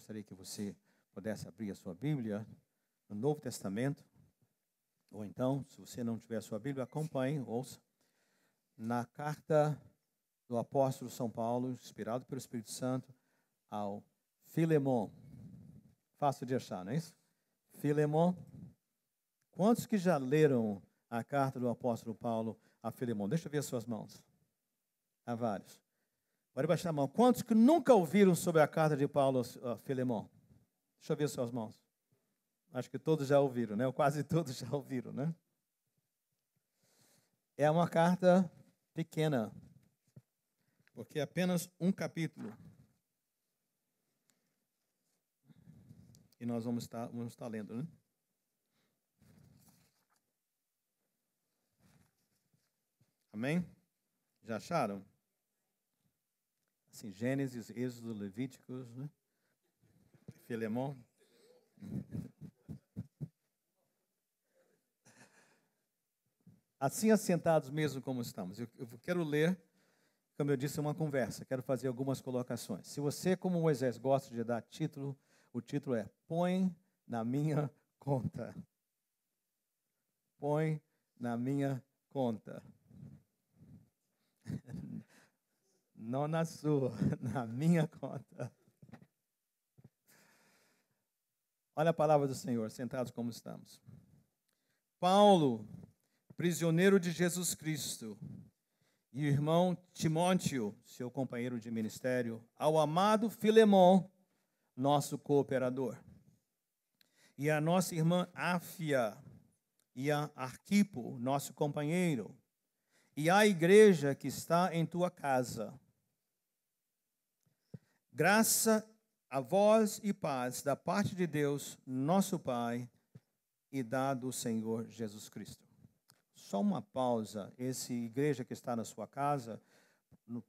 gostaria que você pudesse abrir a sua Bíblia no Novo Testamento, ou então, se você não tiver a sua Bíblia, acompanhe, ouça, na carta do apóstolo São Paulo, inspirado pelo Espírito Santo, ao Filemon. Fácil de achar, não é isso? Filemon. Quantos que já leram a carta do apóstolo Paulo a Filemon? Deixa eu ver as suas mãos. Há vários. Pode baixar a mão. Quantos que nunca ouviram sobre a carta de Paulo a Filemon? Deixa eu ver as suas mãos. Acho que todos já ouviram, né? Ou quase todos já ouviram, né? É uma carta pequena, porque é apenas um capítulo. E nós vamos estar lendo, né? Amém? Já acharam? Assim, Gênesis, Êxodo, Levíticos, né? Filemon. Assim assentados mesmo como estamos. Eu quero ler, como eu disse, uma conversa. Quero fazer algumas colocações. Se você, como Moisés, gosta de dar título, o título é Põe na minha conta. Põe na minha conta. Não na sua, na minha conta. Olha a palavra do Senhor, sentados como estamos. Paulo, prisioneiro de Jesus Cristo, e o irmão Timóteo, seu companheiro de ministério, ao amado Filemon, nosso cooperador, e a nossa irmã Áfia, e a Arquipo, nosso companheiro, e a igreja que está em tua casa. Graça a vós e paz da parte de Deus, nosso Pai, e da do Senhor Jesus Cristo. Só uma pausa. Essa igreja que está na sua casa,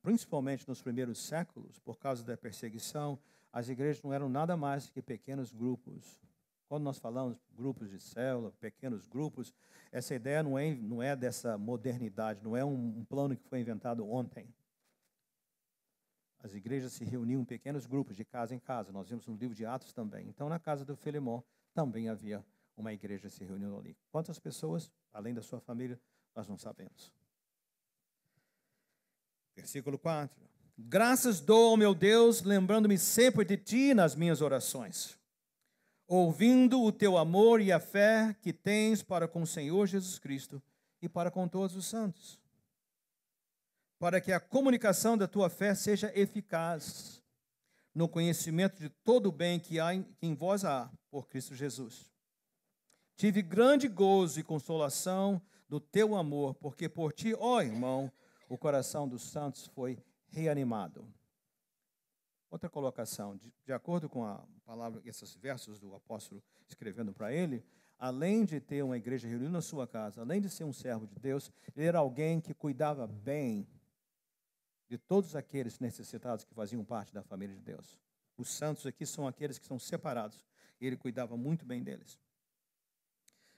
principalmente nos primeiros séculos, por causa da perseguição, as igrejas não eram nada mais que pequenos grupos. Quando nós falamos grupos de célula, pequenos grupos, essa ideia não é dessa modernidade, não é um plano que foi inventado ontem. As igrejas se reuniam em pequenos grupos, de casa em casa. Nós vimos no livro de Atos também. Então, na casa do Filemon, também havia uma igreja se reunindo ali. Quantas pessoas, além da sua família, nós não sabemos. Versículo 4. Graças dou ao meu Deus, lembrando-me sempre de ti nas minhas orações, ouvindo o teu amor e a fé que tens para com o Senhor Jesus Cristo e para com todos os santos, para que a comunicação da tua fé seja eficaz no conhecimento de todo o bem que em vós há por Cristo Jesus. Tive grande gozo e consolação do teu amor, porque por ti, ó irmão, o coração dos santos foi reanimado. Outra colocação, de acordo com a palavra, esses versos do apóstolo escrevendo para ele, além de ter uma igreja reunida na sua casa, além de ser um servo de Deus, ele era alguém que cuidava bem de todos aqueles necessitados que faziam parte da família de Deus. Os santos aqui são aqueles que são separados. E ele cuidava muito bem deles.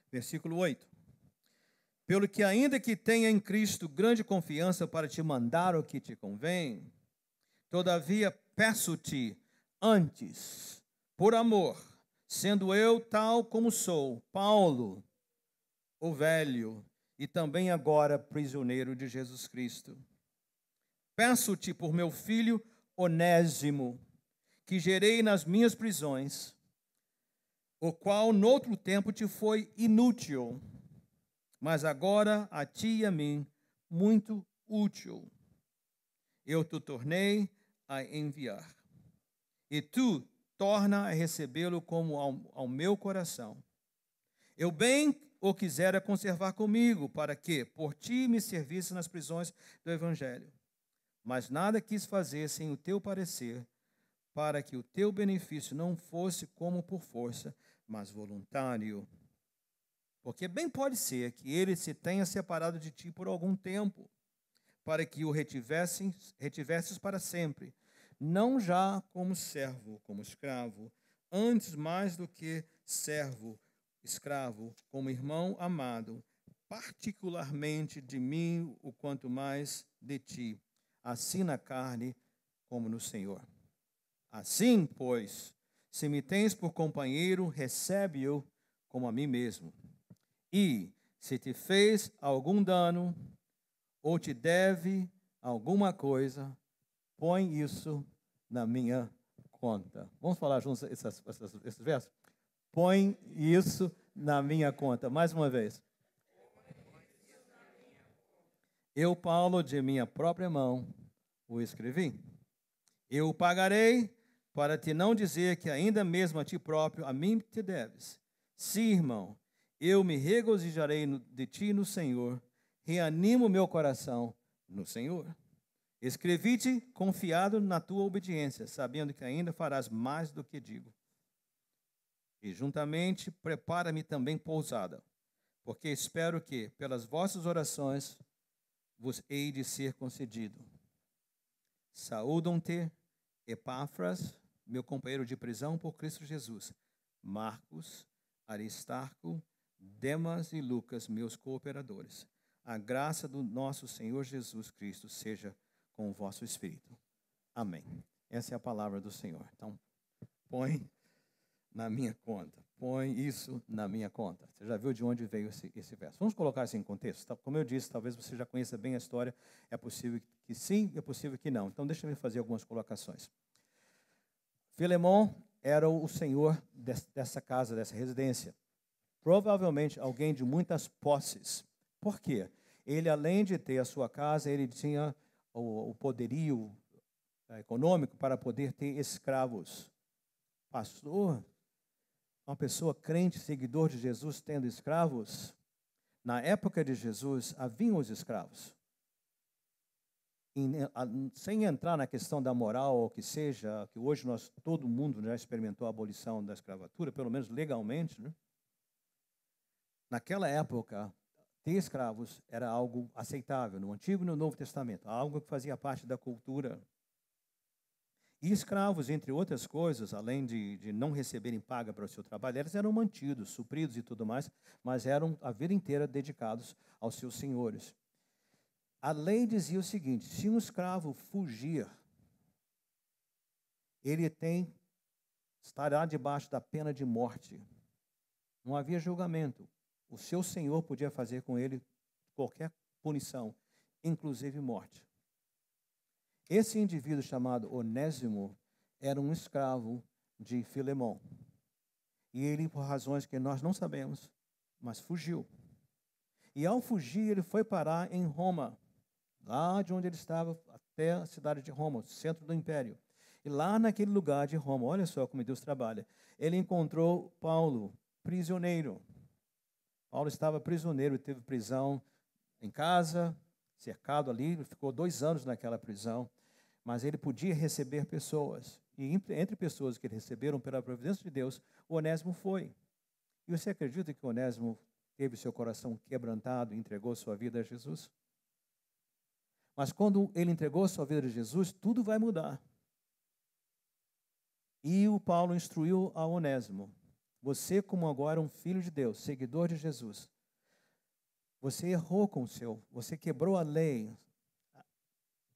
Versículo 8. Pelo que ainda que tenha em Cristo grande confiança para te mandar o que te convém, todavia peço-te antes, por amor, sendo eu tal como sou, Paulo, o velho, e também agora prisioneiro de Jesus Cristo. Peço-te por meu filho Onésimo, que gerei nas minhas prisões, o qual noutro tempo te foi inútil, mas agora a ti e a mim muito útil. Eu te tornei a enviar, e tu torna a recebê-lo como ao meu coração. Eu bem o quisera conservar comigo, para que por ti me servisse nas prisões do Evangelho. Mas nada quis fazer sem o teu parecer, para que o teu benefício não fosse como por força, mas voluntário. Porque bem pode ser que ele se tenha separado de ti por algum tempo, para que o retivesses para sempre, não já como servo, como escravo, antes mais do que servo, escravo, como irmão amado, particularmente de mim, o quanto mais de ti, assim na carne como no Senhor. Assim, pois, Se me tens por companheiro, recebe-o como a mim mesmo. E, se te fez algum dano, ou te deve alguma coisa, põe isso na minha conta. Vamos falar juntos esses versos? Põe isso na minha conta. Mais uma vez. Eu, Paulo, de minha própria mão, o escrevi. Eu o pagarei para te não dizer que ainda mesmo a ti próprio, a mim te deves. Sim, irmão, eu me regozijarei de ti no Senhor, reanimo meu coração no Senhor. Escrevi-te confiado na tua obediência, sabendo que ainda farás mais do que digo. E juntamente prepara-me também pousada, porque espero que, pelas vossas orações, vos hei de ser concedido. Saúdam-te, Epáfras, meu companheiro de prisão por Cristo Jesus, Marcos, Aristarco, Demas e Lucas, meus cooperadores. A graça do nosso Senhor Jesus Cristo seja com o vosso espírito. Amém. Essa é a palavra do Senhor. Então, põe na minha conta. Põe isso na minha conta. Você já viu de onde veio esse verso? Vamos colocar isso em contexto? Como eu disse, talvez você já conheça bem a história. É possível que sim, é possível que não. Então, deixa eu fazer algumas colocações. Filemon era o senhor dessa casa, dessa residência. Provavelmente alguém de muitas posses. Por quê? Ele, além de ter a sua casa, ele tinha o poderio econômico para poder ter escravos. Pastor, uma pessoa crente, seguidor de Jesus, tendo escravos, na época de Jesus, haviam os escravos. Sem entrar na questão da moral, ou que seja, que hoje todo mundo já experimentou a abolição da escravatura, pelo menos legalmente, né? Naquela época, ter escravos era algo aceitável, no Antigo e no Novo Testamento, algo que fazia parte da cultura. E escravos, entre outras coisas, além de não receberem paga para o seu trabalho, eles eram mantidos, supridos e tudo mais, mas eram a vida inteira dedicados aos seus senhores. A lei dizia o seguinte: se um escravo fugir, ele estará debaixo da pena de morte. Não havia julgamento. O seu senhor podia fazer com ele qualquer punição, inclusive morte. Esse indivíduo chamado Onésimo era um escravo de Filemon. E ele, por razões que nós não sabemos, mas fugiu. E ao fugir, ele foi parar em Roma, lá de onde ele estava até a cidade de Roma, o centro do império. E lá naquele lugar de Roma, olha só como Deus trabalha, ele encontrou Paulo, prisioneiro. Paulo estava prisioneiro, teve prisão em casa, cercado ali, ele ficou 2 anos naquela prisão, mas ele podia receber pessoas. E entre pessoas que ele receberam pela providência de Deus, o Onésimo foi. E você acredita que o Onésimo teve seu coração quebrantado e entregou sua vida a Jesus? Mas quando ele entregou sua vida a Jesus, tudo vai mudar. E o Paulo instruiu a Onésimo: você, como agora um filho de Deus, seguidor de Jesus, você errou você quebrou a lei.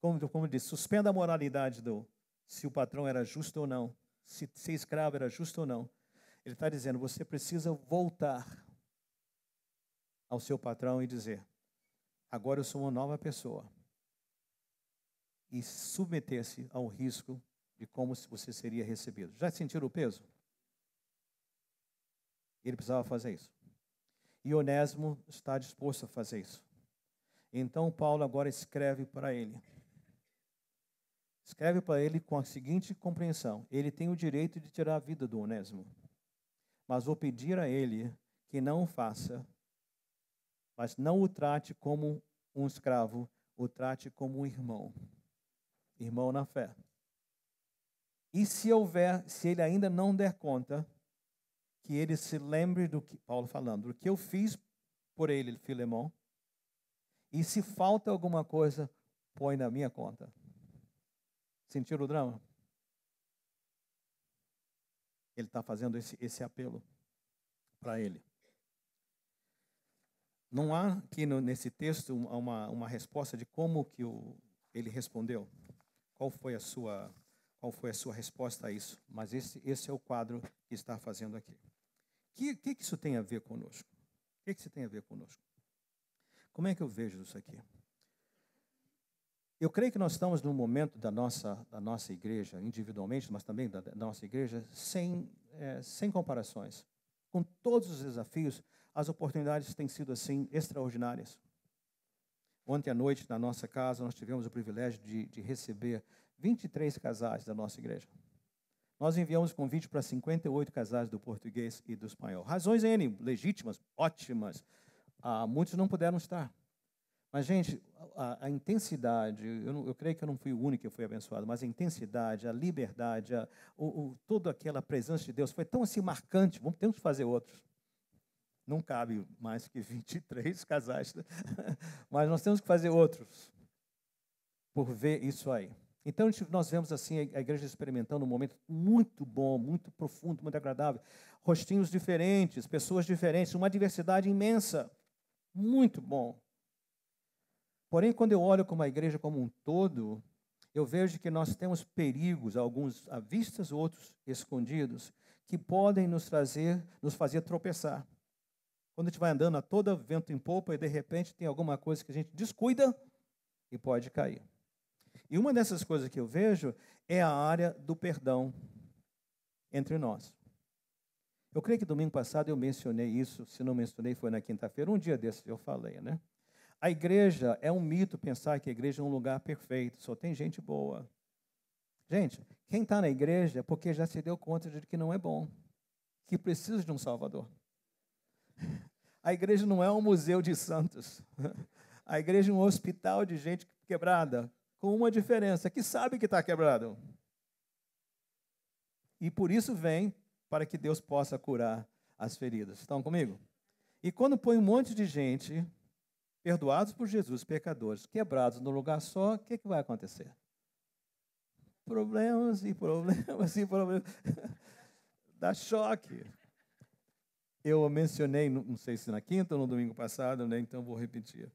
Como disse, suspenda a moralidade se o patrão era justo ou não, se ser escravo era justo ou não. Ele está dizendo, você precisa voltar ao seu patrão e dizer, agora eu sou uma nova pessoa. E submeter-se ao risco de como você seria recebido. Já sentiram o peso? Ele precisava fazer isso. E Onésimo está disposto a fazer isso. Então Paulo agora escreve para ele. Escreve para ele com a seguinte compreensão: ele tem o direito de tirar a vida do Onésimo, mas vou pedir a ele que não o faça, mas não o trate como um escravo, o trate como um irmão, irmão na fé. E se ele ainda não der conta, que ele se lembre do que, Paulo falando, do que eu fiz por ele, Filemon, e se falta alguma coisa, põe na minha conta. Sentiram o drama? Ele está fazendo esse apelo para ele. Não há aqui nesse texto uma resposta de como que ele respondeu. Qual foi a sua qual foi a sua resposta a isso, mas esse é o quadro que está fazendo aqui. O que isso tem a ver conosco? O que isso tem a ver conosco? Como é que eu vejo isso aqui? Eu creio que nós estamos num momento da nossa igreja, individualmente, mas também da nossa igreja, sem comparações. Com todos os desafios, as oportunidades têm sido, assim, extraordinárias. Ontem à noite, na nossa casa, nós tivemos o privilégio de receber 23 casais da nossa igreja. Nós enviamos convite para 58 casais do português e do espanhol. Razões N, legítimas, ótimas. Muitos não puderam estar. Mas, gente, a intensidade, eu creio que eu não fui o único que foi abençoado, mas a intensidade, a liberdade, toda aquela presença de Deus foi tão assim marcante. Temos que fazer outros. Não cabe mais que 23 casais, mas nós temos que fazer outros por ver isso aí. Então, nós vemos assim a igreja experimentando um momento muito bom, muito profundo, muito agradável. Rostinhos diferentes, pessoas diferentes, uma diversidade imensa. Muito bom. Porém, quando eu olho como a igreja como um todo, eu vejo que nós temos perigos, alguns à vista, outros escondidos, que podem nos fazer tropeçar. Quando a gente vai andando a todo vento em popa e, de repente, tem alguma coisa que a gente descuida e pode cair. E uma dessas coisas que eu vejo é a área do perdão entre nós. Eu creio que domingo passado eu mencionei isso, se não mencionei foi na quinta-feira, um dia desses eu falei, né? A igreja, é um mito pensar que a igreja é um lugar perfeito, só tem gente boa. Gente, quem está na igreja é porque já se deu conta de que não é bom, que precisa de um Salvador. A igreja não é um museu de santos. A igreja é um hospital de gente quebrada, com uma diferença, que sabe que está quebrado. E por isso vem para que Deus possa curar as feridas. Estão comigo? E quando põe um monte de gente, perdoados por Jesus, pecadores, quebrados num lugar só, o que vai acontecer? Problemas e problemas e problemas. Dá choque. Eu mencionei, não sei se na quinta ou no domingo passado, né, então vou repetir,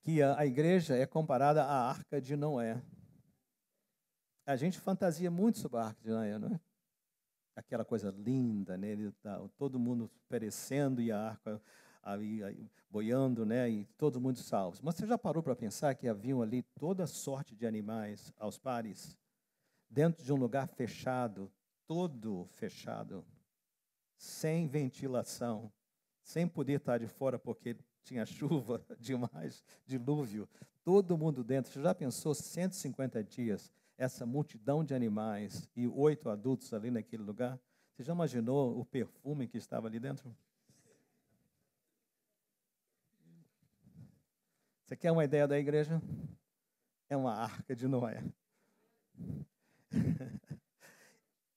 que a igreja é comparada à Arca de Noé. A gente fantasia muito sobre a Arca de Noé, não é? Aquela coisa linda, né? Todo mundo perecendo e a arca ali, boiando, né? E todo mundo salvo. Mas você já parou para pensar que haviam ali toda sorte de animais aos pares, dentro de um lugar fechado, todo fechado, sem ventilação, sem poder estar de fora porque tinha chuva demais, dilúvio, todo mundo dentro. Você já pensou 150 dias, essa multidão de animais e 8 adultos ali naquele lugar? Você já imaginou o perfume que estava ali dentro? Você quer uma ideia da igreja? É uma arca de Noé.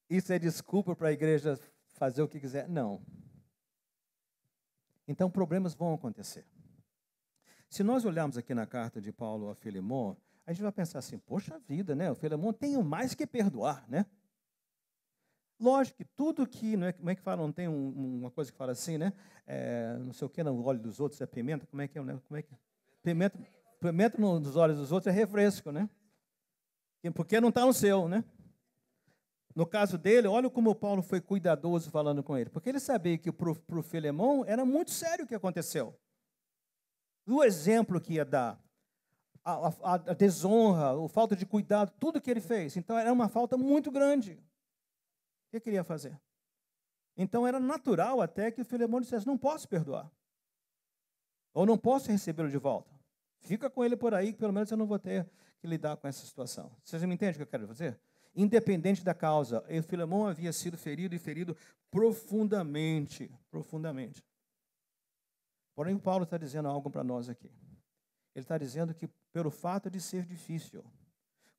Isso é desculpa para a igreja fazer o que quiser? Não. Então, problemas vão acontecer. Se nós olharmos aqui na carta de Paulo a Filemon, a gente vai pensar assim, poxa vida, né? O Filemon tem mais que perdoar, né? Lógico que tudo que, não é, como é que fala, não tem uma coisa que fala assim, né? Não sei o que, no olho dos outros é pimenta, como é que é? Como é que é? Pimenta nos olhos dos outros é refresco, né? Porque não está no seu, né? No caso dele, olha como o Paulo foi cuidadoso falando com ele. Porque ele sabia que para o Filemon era muito sério o que aconteceu. O exemplo que ia dar, a desonra, a falta de cuidado, tudo que ele fez. Então, era uma falta muito grande. O que queria fazer? Então, era natural até que o Filemon dissesse, não posso perdoar. Ou não posso recebê-lo de volta. Fica com ele por aí, que pelo menos eu não vou ter que lidar com essa situação. Vocês me entendem o que eu quero dizer? Independente da causa, o Filemon havia sido ferido e ferido profundamente, profundamente. Porém, Paulo está dizendo algo para nós aqui. Ele está dizendo que, pelo fato de ser difícil,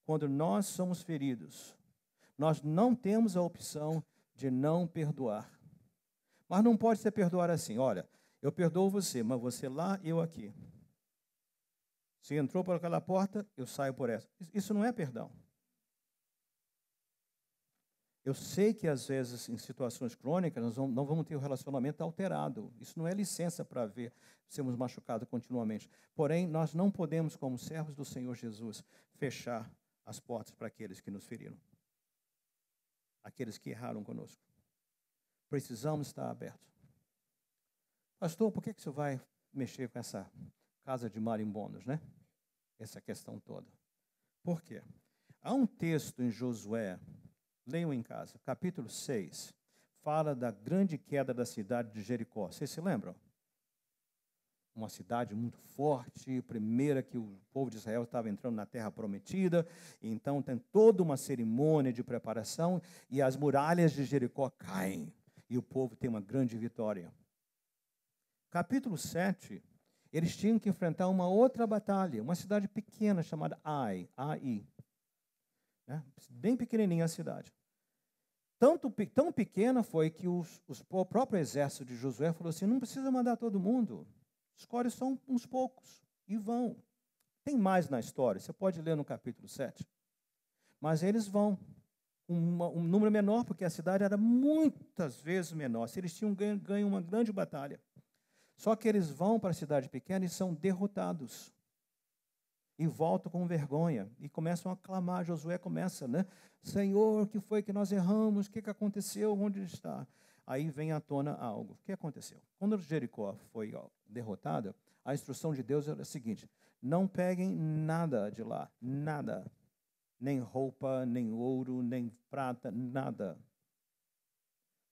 quando nós somos feridos, nós não temos a opção de não perdoar. Mas não pode ser perdoar assim, olha, eu perdoo você, mas você lá, eu aqui. Se entrou por aquela porta, eu saio por essa. Isso não é perdão. Eu sei que, às vezes, em situações crônicas, nós não vamos ter o relacionamento alterado. Isso não é licença para sermos machucados continuamente. Porém, nós não podemos, como servos do Senhor Jesus, fechar as portas para aqueles que nos feriram, aqueles que erraram conosco. Precisamos estar abertos. Pastor, por que você vai mexer com essa casa de marimbondos, né? Essa questão toda. Por quê? Há um texto em Josué, leiam em casa, capítulo 6, fala da grande queda da cidade de Jericó. Vocês se lembram? Uma cidade muito forte, primeira que o povo de Israel estava entrando na terra prometida, então tem toda uma cerimônia de preparação e as muralhas de Jericó caem e o povo tem uma grande vitória. Capítulo 7, eles tinham que enfrentar uma outra batalha, uma cidade pequena chamada Ai, né? Bem pequenininha a cidade. Tão pequena foi que o próprio exército de Josué falou assim, não precisa mandar todo mundo, escolhe só uns poucos e vão. Tem mais na história, você pode ler no capítulo 7. Mas eles vão, um número menor, porque a cidade era muitas vezes menor. Se eles tinham ganho uma grande batalha. Só que eles vão para a cidade pequena e são derrotados. E voltam com vergonha. E começam a clamar. Josué começa, né? Senhor, o que foi que nós erramos? O que aconteceu? Onde está? Aí vem à tona algo. O que aconteceu? Quando Jericó foi derrotada, a instrução de Deus era a seguinte: não peguem nada de lá, nada. Nem roupa, nem ouro, nem prata, nada.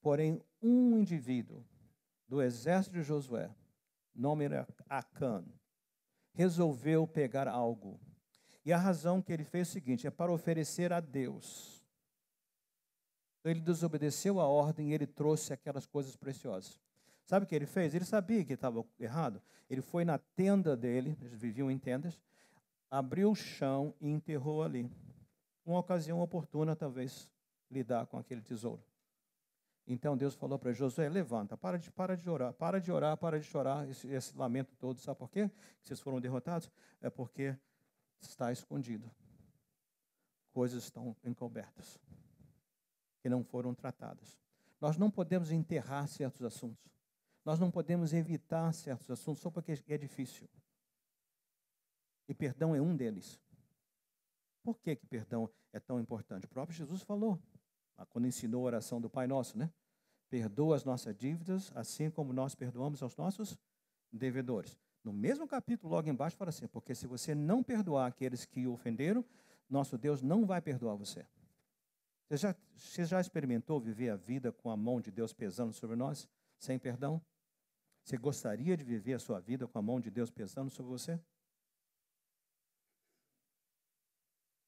Porém, um indivíduo do exército de Josué, nome era Acã, resolveu pegar algo. E a razão que ele fez é o seguinte, é para oferecer a Deus. Então, ele desobedeceu a ordem e ele trouxe aquelas coisas preciosas. Sabe o que ele fez? Ele sabia que estava errado. Ele foi na tenda dele, eles viviam em tendas, abriu o chão e enterrou ali. Uma ocasião oportuna, talvez, lidar com aquele tesouro. Então Deus falou para Josué, levanta, para de orar, para de chorar, esse lamento todo. Sabe por quê? Que vocês foram derrotados? É porque está escondido. Coisas estão encobertas, que não foram tratadas. Nós não podemos enterrar certos assuntos. Nós não podemos evitar certos assuntos só porque é difícil. E perdão é um deles. Por que perdão é tão importante? O próprio Jesus falou, quando ensinou a oração do Pai Nosso, né? Perdoa as nossas dívidas, assim como nós perdoamos aos nossos devedores. No mesmo capítulo, logo embaixo, fala assim, porque se você não perdoar aqueles que o ofenderam, nosso Deus não vai perdoar você. Você já experimentou viver a vida com a mão de Deus pesando sobre nós, sem perdão? Você gostaria de viver a sua vida com a mão de Deus pesando sobre você?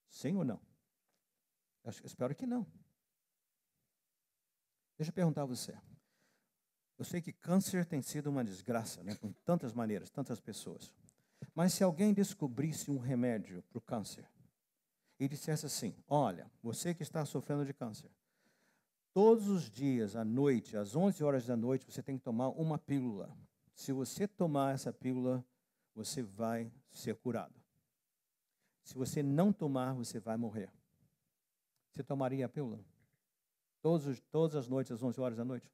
Sim ou não? Eu espero que não. Deixa eu perguntar a você. Eu sei que câncer tem sido uma desgraça, né, com tantas maneiras, tantas pessoas. Mas se alguém descobrisse um remédio para o câncer e dissesse assim, olha, você que está sofrendo de câncer, todos os dias, à noite, às 11 horas da noite, você tem que tomar uma pílula. Se você tomar essa pílula, você vai ser curado. Se você não tomar, você vai morrer. Você tomaria a pílula? Todas as noites, às 11 horas da noite?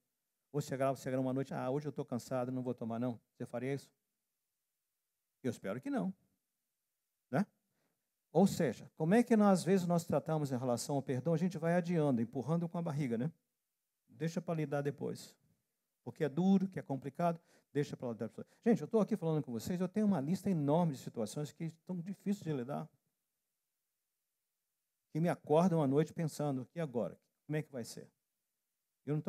Ou chegar uma noite, hoje eu estou cansado, não vou tomar não. Você faria isso? Eu espero que não. Né? Ou seja, como é que às vezes nós tratamos em relação ao perdão, a gente vai adiando, empurrando com a barriga, né? Deixa para lidar depois. Porque é duro, que é complicado, deixa para lidar depois. Gente, eu estou aqui falando com vocês, eu tenho uma lista enorme de situações que estão difíceis de lidar. Que me acordam à noite pensando, e agora? Como é que vai ser? Eu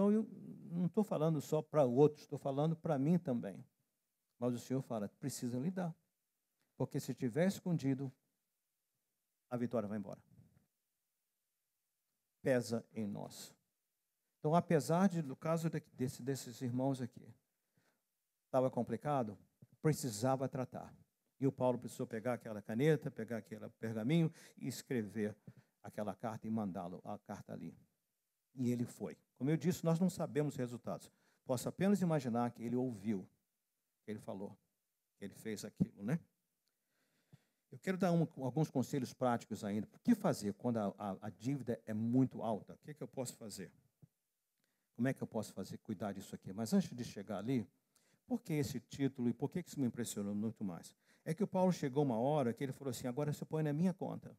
não estou falando só para outros, estou falando para mim também. Mas o Senhor fala, precisa lidar. Porque se estiver escondido, a vitória vai embora. Pesa em nós. Então, apesar do caso desses irmãos aqui, estava complicado, precisava tratar. E o Paulo precisou pegar aquela caneta, pegar aquele pergaminho e escrever aquela carta e mandá-lo a carta ali. E ele foi. Como eu disse, nós não sabemos os resultados. Posso apenas imaginar que ele ouviu, que ele falou, que ele fez aquilo, né? Eu quero dar alguns conselhos práticos ainda. O que fazer quando a dívida é muito alta? O que eu posso fazer? Como é que eu posso cuidar disso aqui? Mas antes de chegar ali, por que esse título e por que isso me impressionou muito mais? É que o Paulo chegou uma hora que ele falou assim, agora você põe na minha conta.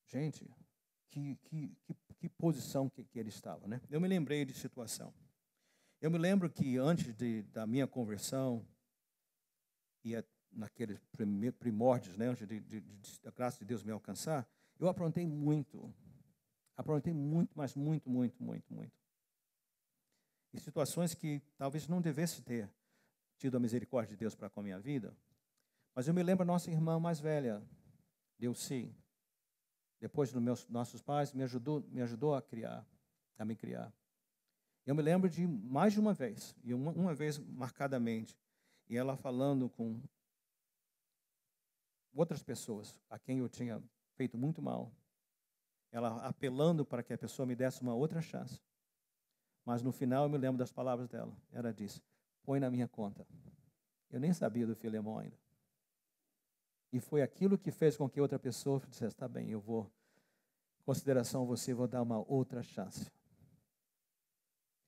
Gente, que posição que ele estava, né? Eu me lembrei de situação. Eu me lembro que antes da minha conversão, e naqueles primórdios, né, antes da graça de Deus me alcançar, eu aprontei muito, mas muito, muito, muito, muito. Em situações que talvez não devesse ter tido a misericórdia de Deus para com a minha vida. Mas eu me lembro da nossa irmã mais velha, Delcy, depois dos nossos pais, me ajudou a me criar. Eu me lembro de mais de uma vez, e uma vez marcadamente, e ela falando com outras pessoas a quem eu tinha feito muito mal, ela apelando para que a pessoa me desse uma outra chance. Mas no final eu me lembro das palavras dela. Ela disse: põe na minha conta. Eu nem sabia do Filemão ainda. E foi aquilo que fez com que outra pessoa dissesse: tá bem, eu vou, em consideração a você, vou dar uma outra chance.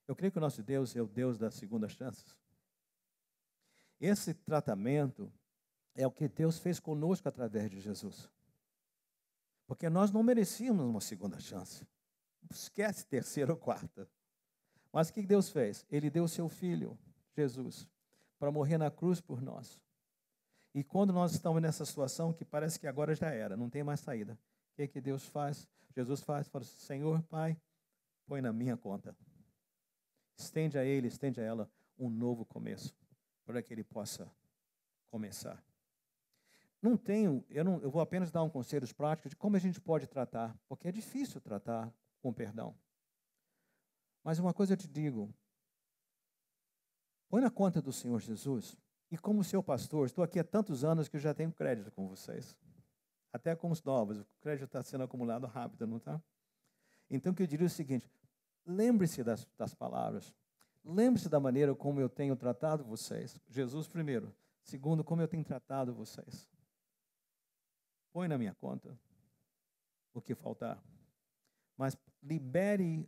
Eu creio que o nosso Deus é o Deus das segundas chances. Esse tratamento é o que Deus fez conosco através de Jesus. Porque nós não merecíamos uma segunda chance. Esquece terceira ou quarta. Mas o que Deus fez? Ele deu o seu Filho, Jesus, para morrer na cruz por nós. E quando nós estamos nessa situação que parece que agora já era, não tem mais saída, o que Deus faz? Jesus faz, fala: Senhor, Pai, põe na minha conta. Estende a ele, estende a ela um novo começo, para que ele possa começar. Eu vou apenas dar um conselhos práticos de como a gente pode tratar, porque é difícil tratar com perdão. Mas uma coisa eu te digo, põe na conta do Senhor Jesus, e como seu pastor, estou aqui há tantos anos que eu já tenho crédito com vocês. Até com os novos, o crédito está sendo acumulado rápido, não está? Então, o que eu diria é o seguinte: lembre-se das palavras. Lembre-se da maneira como eu tenho tratado vocês. Jesus primeiro. Segundo, como eu tenho tratado vocês. Põe na minha conta o que faltar. Mas libere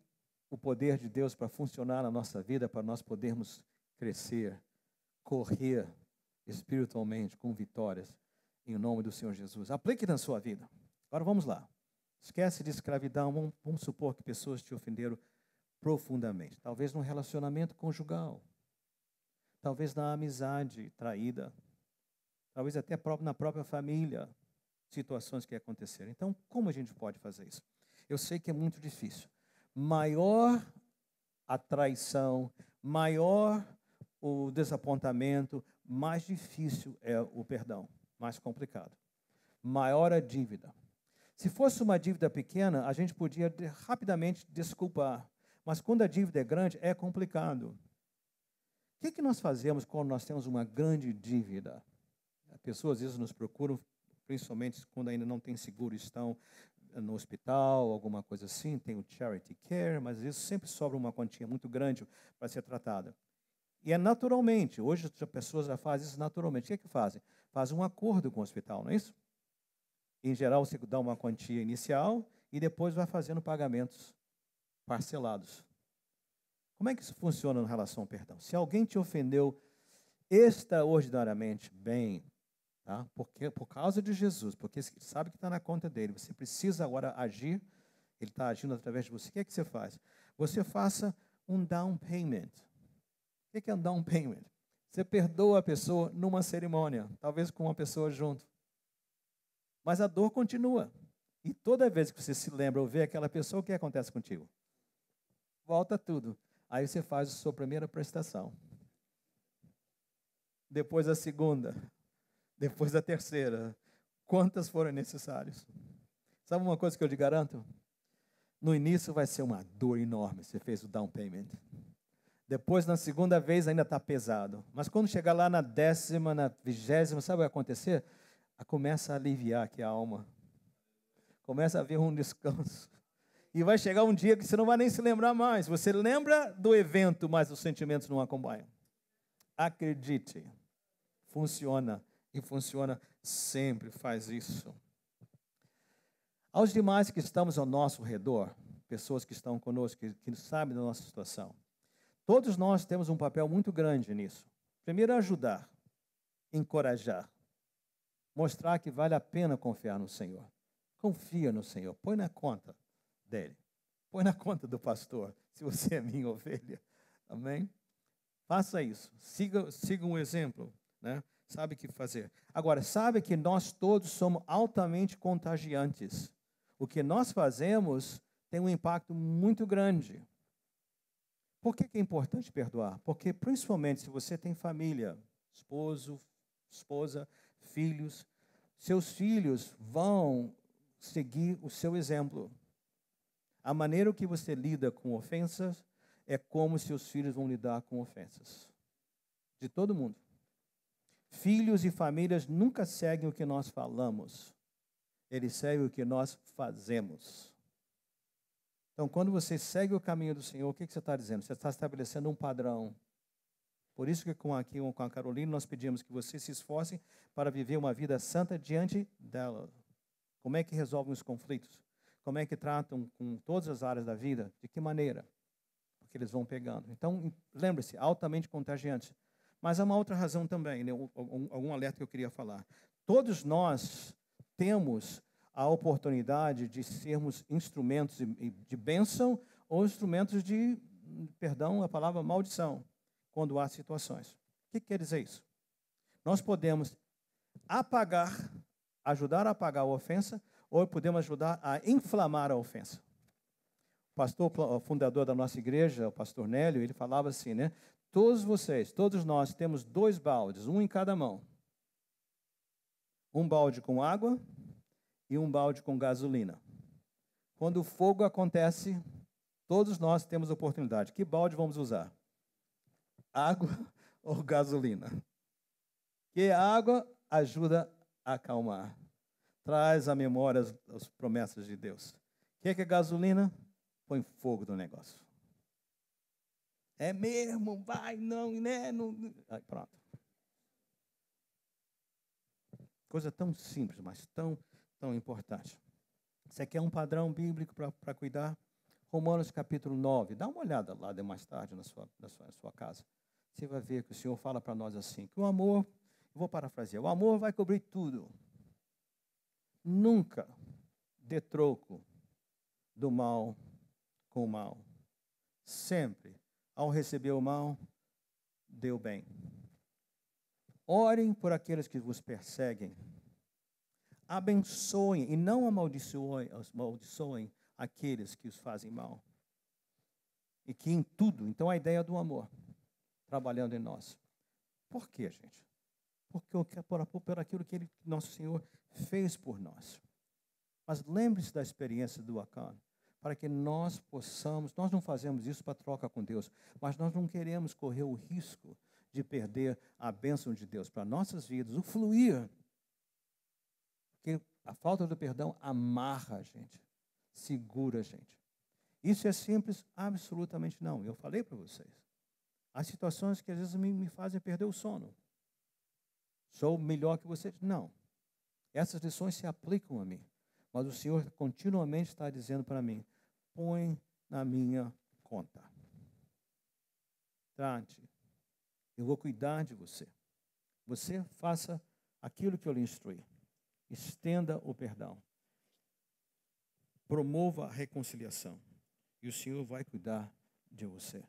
o poder de Deus para funcionar na nossa vida, para nós podermos crescer, correr espiritualmente com vitórias, em nome do Senhor Jesus. Aplique na sua vida. Agora vamos lá. Esquece de escravidão. Vamos supor que pessoas te ofenderam profundamente. Talvez num relacionamento conjugal. Talvez na amizade traída. Talvez até na própria família. Situações que aconteceram. Então, como a gente pode fazer isso? Eu sei que é muito difícil. Maior a traição, maior o desapontamento, mais difícil é o perdão. Mais complicado. Maior a dívida. Se fosse uma dívida pequena, a gente podia rapidamente desculpar. Mas quando a dívida é grande, é complicado. O que nós fazemos quando nós temos uma grande dívida? As pessoas às vezes nos procuram, principalmente quando ainda não tem seguro, estão no hospital, alguma coisa assim, tem o charity care, mas às vezes sempre sobra uma quantia muito grande para ser tratada. E é naturalmente, hoje as pessoas já fazem isso naturalmente. O que fazem? Fazem um acordo com o hospital, não é isso? Em geral, você dá uma quantia inicial e depois vai fazendo pagamentos parcelados. Como é que isso funciona em relação ao perdão? Se alguém te ofendeu extraordinariamente bem, tá? Por causa de Jesus, porque sabe que está na conta dele, você precisa agora agir, ele está agindo através de você. O que é que você faz? Você faça um down payment. O que é um down payment? Você perdoa a pessoa numa cerimônia, talvez com uma pessoa junto. Mas a dor continua. E toda vez que você se lembra ou vê aquela pessoa, o que acontece contigo? Volta tudo. Aí você faz a sua primeira prestação. Depois a segunda. Depois a terceira. Quantas forem necessárias? Sabe uma coisa que eu te garanto? No início vai ser uma dor enorme. Você fez o down payment. Depois, na segunda vez, ainda está pesado. Mas quando chegar lá na 10ª, na 20ª, sabe o que vai acontecer? Começa a aliviar aqui a alma. Começa a haver um descanso. E vai chegar um dia que você não vai nem se lembrar mais. Você lembra do evento, mas os sentimentos não acompanham. Acredite. Funciona. E funciona sempre, faz isso. Aos demais que estamos ao nosso redor, pessoas que estão conosco, que sabem da nossa situação, todos nós temos um papel muito grande nisso. Primeiro, ajudar, encorajar, mostrar que vale a pena confiar no Senhor. Confia no Senhor. Põe na conta dele. Põe na conta do pastor, se você é minha ovelha. Amém? Faça isso. Siga um exemplo, né? Sabe o que fazer. Agora, sabe que nós todos somos altamente contagiantes. O que nós fazemos tem um impacto muito grande. Por que é importante perdoar? Porque, principalmente, se você tem família, esposo, esposa, filhos, seus filhos vão seguir o seu exemplo. A maneira que você lida com ofensas é como seus filhos vão lidar com ofensas. De todo mundo. Filhos e famílias nunca seguem o que nós falamos. Eles seguem o que nós fazemos. Então, quando você segue o caminho do Senhor, o que você está dizendo? Você está estabelecendo um padrão. Por isso que com a Carolina nós pedimos que você se esforce para viver uma vida santa diante dela. Como é que resolvem os conflitos? Como é que tratam com todas as áreas da vida? De que maneira? Porque eles vão pegando. Então, lembre-se, altamente contagiante. Mas há uma outra razão também, né? Algum alerta que eu queria falar. Todos nós temos a oportunidade de sermos instrumentos de bênção ou instrumentos de, perdão, a palavra maldição, quando há situações. O que quer dizer isso? Nós podemos ajudar a apagar a ofensa, ou podemos ajudar a inflamar a ofensa. O pastor, o fundador da nossa igreja, o pastor Nélio, ele falava assim, né? Todos nós temos 2 baldes, um em cada mão. Um balde com água e um balde com gasolina. Quando o fogo acontece, todos nós temos oportunidade. Que balde vamos usar? Água ou gasolina? Que a água ajuda a acalmar. Traz à memória as promessas de Deus. O que é gasolina? Põe fogo no negócio. É mesmo? Vai, não, né? Não. Aí, pronto. Coisa tão simples, mas tão importante. Você quer um padrão bíblico para cuidar? Romanos capítulo 9. Dá uma olhada lá de mais tarde na sua casa. Você vai ver que o Senhor fala para nós assim, que o amor, eu vou parafrasear, o amor vai cobrir tudo. Nunca dê troco do mal com o mal. Sempre, ao receber o mal, dê o bem. Orem por aqueles que vos perseguem. Abençoem e não amaldiçoem aqueles que os fazem mal. E que em tudo, então a ideia do amor, trabalhando em nós. Por quê, gente? Porque por aquilo que nosso Senhor fez por nós. Mas lembre-se da experiência do Acã, para que nós possamos, nós não fazemos isso para troca com Deus, mas nós não queremos correr o risco de perder a bênção de Deus para nossas vidas, o fluir. Porque a falta do perdão amarra a gente, segura a gente. Isso é simples? Absolutamente não. Eu falei para vocês. Há situações que às vezes me fazem perder o sono. Sou melhor que vocês? Não. Essas lições se aplicam a mim. Mas o Senhor continuamente está dizendo para mim, põe na minha conta. Trate. Eu vou cuidar de você. Você faça aquilo que eu lhe instruí. Estenda o perdão. Promova a reconciliação. E o Senhor vai cuidar de você.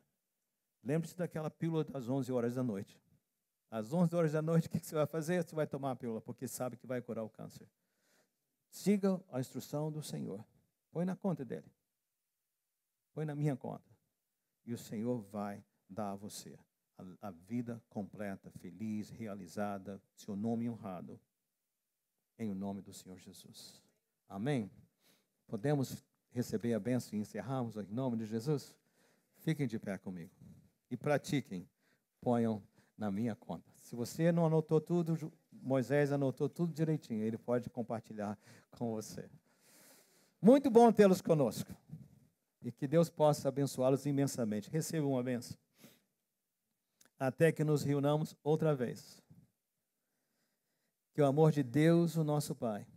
Lembre-se daquela pílula das 11 horas da noite. Às 11 horas da noite, o que você vai fazer? Você vai tomar a pílula, porque sabe que vai curar o câncer. Siga a instrução do Senhor. Põe na conta dele. Põe na minha conta. E o Senhor vai dar a você a vida completa, feliz, realizada, seu nome honrado. Em o nome do Senhor Jesus. Amém? Podemos receber a bênção e encerrarmos em nome de Jesus? Fiquem de pé comigo. E pratiquem. Ponham na minha conta. Se você não anotou tudo, Moisés anotou tudo direitinho. Ele pode compartilhar com você. Muito bom tê-los conosco. E que Deus possa abençoá-los imensamente. Recebam uma bênção. Até que nos reunamos outra vez. Que o amor de Deus, o nosso Pai,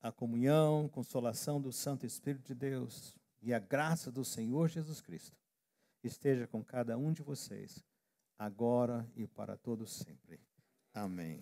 a comunhão, consolação do Santo Espírito de Deus e a graça do Senhor Jesus Cristo esteja com cada um de vocês, agora e para todos sempre. Amém.